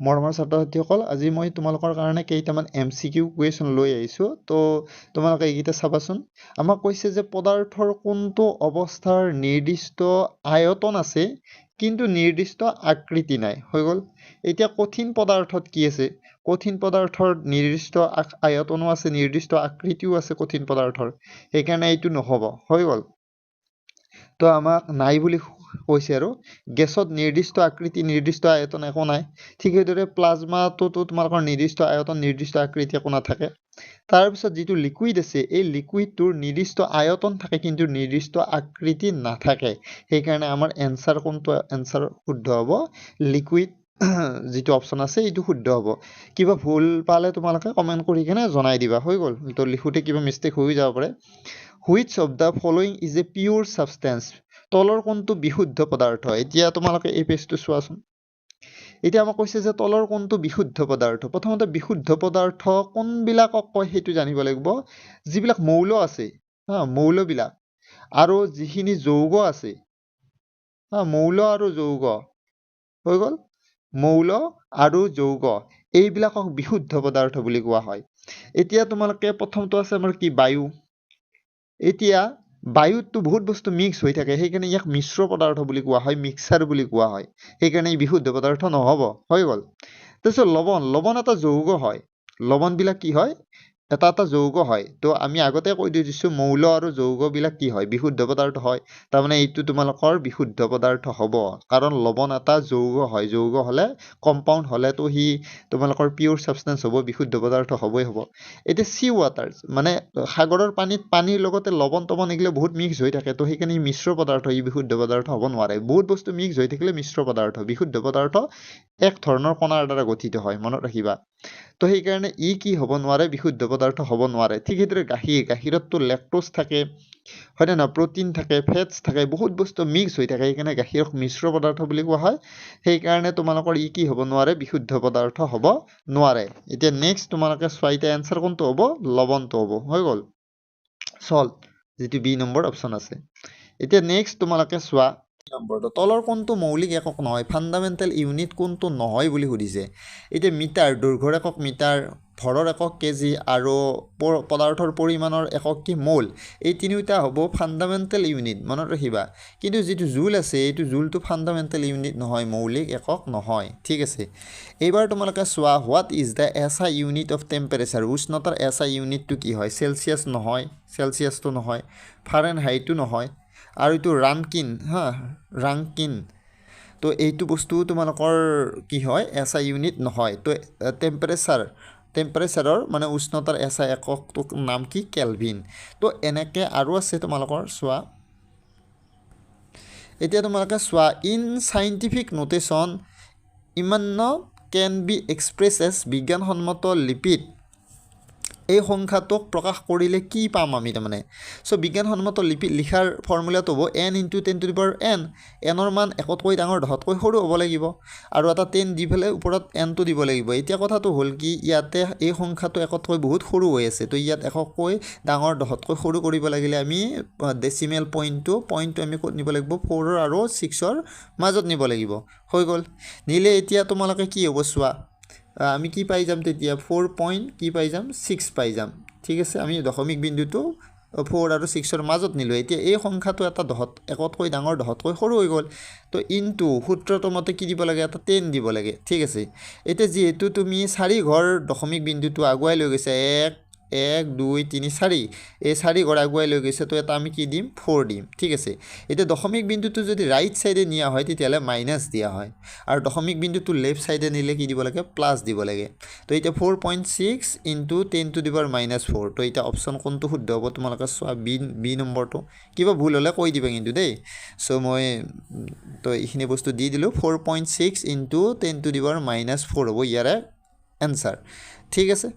মৰমৰ ছাত্ৰ-ছাত্ৰীসকল আজি মই তোমালোকৰ কাৰণে কেইটামান MCQ কুৱেশ্যন লৈ আহিছোঁ তো তোমালোকে এইকেইটা চাবাচোন আমাক কৈছে যে পদাৰ্থৰ কোনটো অৱস্থাৰ নিৰ্দিষ্ট আয়তন আছে কিন্তু নিৰ্দিষ্ট আকৃতি নাই হৈ গ'ল এতিয়া কঠিন পদাৰ্থত কি আছে কঠিন পদাৰ্থৰ নিৰ্দিষ্ট আয়তনো আছে নিৰ্দিষ্ট আকৃতিও আছে কঠিন পদাৰ্থৰ সেইকাৰণে এইটো নহ'ব হৈ গ'ল তো আমাক নাই বুলি কৈছে আৰু গেছত নিৰ্দিষ্ট আকৃতি নিৰ্দিষ্ট আয়তন একো নাই ঠিক সেইদৰে প্লাজমাটোতো তোমালোকৰ নিৰ্দিষ্ট আয়তন নিৰ্দিষ্ট আকৃতি একো নাথাকে তাৰপিছত যিটো লিকুইড আছে এই লিকুইডটোৰ নিৰ্দিষ্ট আয়তন থাকে কিন্তু নিৰ্দিষ্ট আকৃতি নাথাকে সেইকাৰণে আমাৰ এনসাৰ কোনটো এনসাৰ শুদ্ধ হ'ব লিকুইড যিটো অপচন আছে এইটো শুদ্ধ হ'ব কিবা ভুল পালে তোমালোকে কমেন্ট কৰি কেনে জনাই দিবা হৈ গ'ল তো লিখোতে কিবা মিস্টেক হৈ যাব পাৰে Which of the following is a pure substance? তলৰ কোনটো বিশুদ্ধ পদাৰ্থ এতিয়া তোমালোকে এই পেজটো চোৱাচোন এতিয়া আমাক কৈছে যে তলৰ কোনটো বিশুদ্ধ পদাৰ্থ প্ৰথমতে বিশুদ্ধ পদাৰ্থ কোনবিলাকক কয় সেইটো জানিব লাগিব যিবিলাক মৌল আছে মৌলবিলাক আৰু যিখিনি যৌগ আছে মৌল আৰু যৌগ হৈ গ'ল মৌল আৰু যৌগ এইবিলাকক বিশুদ্ধ পদাৰ্থ বুলি কোৱা হয় এতিয়া তোমালোকে প্ৰথমটো আছে আমাৰ কি বায়ু এতিয়া বায়ুতটো বহুত বস্তু মিক্স হৈ থাকে সেইকাৰণে ইয়াক মিশ্ৰ পদাৰ্থ বুলি কোৱা হয় মিক্সাৰ বুলি কোৱা হয় সেইকাৰণে ই বিশুদ্ধ পদাৰ্থ নহ'ব হৈ গ'ল তাৰপিছত লৱণ এটা যৌগ হয় লৱণবিলাক কি হয় এটা যৌগ হয় তো আমি আগতে কৈ দিছো মৌল আৰু যৌগবিলাক কি হয় বিশুদ্ধ পদাৰ্থ হয় তাৰমানে এইটো তোমালোকৰ বিশুদ্ধ পদাৰ্থ হ'ব কাৰণ লৱণ এটা যৌগ হয় যৌগ হ'লে কম্পাউণ্ড হ'লেতো সি তোমালোকৰ পিয়ৰ সাবষ্টেন্স হ'ব বিশুদ্ধ পদাৰ্থ হ'বই হ'ব এতিয়া সি ৱাটাৰ মানে সাগৰৰ পানীৰ লগতে লৱণ তৱণ এগিলা বহুত মিক্স হৈ থাকে তো সেইকাৰণে মিশ্ৰ পদাৰ্থ ই বিশুদ্ধ পদাৰ্থ হ'ব নোৱাৰে বহুত বস্তু মিক্স হৈ থাকিলে মিশ্ৰ পদাৰ্থ বিশুদ্ধ পদাৰ্থ এক ধৰণৰ কণাৰ দ্বাৰা গঠিত হয় মনত ৰাখিবা তো সেইকাৰণে ই কি হ'ব নোৱাৰে বিশুদ্ধ পদাৰ্থ হ'ব নোৱাৰে ঠিক সেইদৰে গাখীৰততো লেক্টোজ থাকে হয়নে নহয় প্ৰটিন থাকে ফেটছ থাকে বহুত বস্তু মিক্স হৈ থাকে সেইকাৰণে গাখীৰক মিশ্ৰ পদাৰ্থ বুলি কোৱা হয় সেইকাৰণে তোমালোকৰ ই কি হ'ব নোৱাৰে বিশুদ্ধ পদাৰ্থ হ'ব নোৱাৰে এতিয়া নেক্সট তোমালোকে চোৱা এতিয়া এনসাৰ কোনটো হ'ব লৱণটো হ'ব হৈ গ'ল সল্ট যিটো বি নম্বৰ অপচন আছে এতিয়া নেক্সট তোমালোকে চোৱা নম্বৰটো তলৰ কোনটো মৌলিক একক নহয় ফাণ্ডামেণ্টেল ইউনিট কোনটো নহয় বুলি সুধিছে এতিয়া মিটাৰ দৈৰ্ঘ্যৰ একক মিটাৰ ভৰৰ একক কেজি আৰু পদাৰ্থৰ পৰিমাণৰ একক কি মোল এই তিনিটা হ'ব ফাণ্ডামেণ্টেল ইউনিট মনত ৰাখিবা কিন্তু যিটো জুল আছে এইটো জুলটো ফাণ্ডামেণ্টেল ইউনিট নহয় মৌলিক একক নহয় ঠিক আছে এইবাৰ তোমালোকে চোৱা what is the SI unit of temperature উষ্ণতাৰ এছআই ইউনিটটো কি হয় চেলচিয়াছ নহয় চেলচিয়াছটো নহয় ফাৰেনহাইটো নহয় আৰু এইটো ৰাংকিন তো এইটো বস্তু তোমালোকৰ কি হয় এছআই ইউনিট নহয় তো টেম্পাৰেচাৰৰ মানে উষ্ণতাৰ এছআই এককটোৰ নাম কি কেলভিন তো এনেকৈ আৰু আছে তোমালোকৰ চোৱা এতিয়া তোমালোকে চোৱা ইন চাইণ্টিফিক নোটেশ্যন ইমান্য কেন বি এক্সপ্ৰেছ এছ বিজ্ঞানসন্মত লিপিত এই সংখ্যাটোক প্ৰকাশ কৰিলে কি পাম আমি তাৰমানে বিজ্ঞানসন্মত লিপিত লিখাৰ ফৰ্মুলাটো হ'ব n × 10⁻n এনৰ মান একতকৈ ডাঙৰ দহতকৈ সৰু হ'ব লাগিব আৰু এটা 10 দি পেলাই ওপৰত nটো দিব লাগিব এতিয়া কথাটো হ'ল কি ইয়াতে এই সংখ্যাটো একতকৈ বহুত সৰু হৈ আছে তো ইয়াত একতকৈ ডাঙৰ দহতকৈ সৰু কৰিব লাগিলে আমি ডেচিমেল পইণ্টটো আমি ক'ত নিব লাগিব 4 আৰু 6ৰ মাজত নিব লাগিব হৈ গ'ল নিলে এতিয়া তোমালোকে কি হ'ব চোৱা আমি কি পাই যাম তেতিয়া 4 কি পাই যাম 6 পাই যাম ঠিক আছে আমি দশমিক বিন্দুটো 4 আৰু 6ৰ মাজত নিলো এতিয়া এই সংখ্যাটো এটা একতকৈ ডাঙৰ দহতকৈ সৰু হৈ গ'ল তো ইনটু সূত্ৰটো মতে কি দিব লাগে এটা 10 দিব লাগে ঠিক আছে এতিয়া যিহেতু তুমি 4 ঘৰ দশমিক বিন্দুটো আগুৱাই লৈ গৈছা 1 2 3 4 এই 4 ঘৰ আগুৱাই লৈ গৈছে তো এটা আমি কি দিম 4 দিম ঠিক আছে এতিয়া দশমিক বিন্দুটো যদি ৰাইট সাইডে নিয়া হয় তেতিয়ালে মাইনাস দিয়া হয় আৰু দশমিক বিন্দুটো লেফট সাইডে নিলে কি দিব লাগে প্লাস দিব লাগে তো এটা 4.6 * 10⁻⁻4 তো এটা অপচন কোনটো শুদ্ধ হ'ব তোমালোকে চোৱা বি নম্বৰটো কিবা ভুল হলে কৈ দিবা কিন্তু দেই সো মই তো এইখিনি বস্তু দি দিলো 4.6 * 10⁻⁻4 হ'ব ইয়াৰে এনসাৰ ঠিক আছে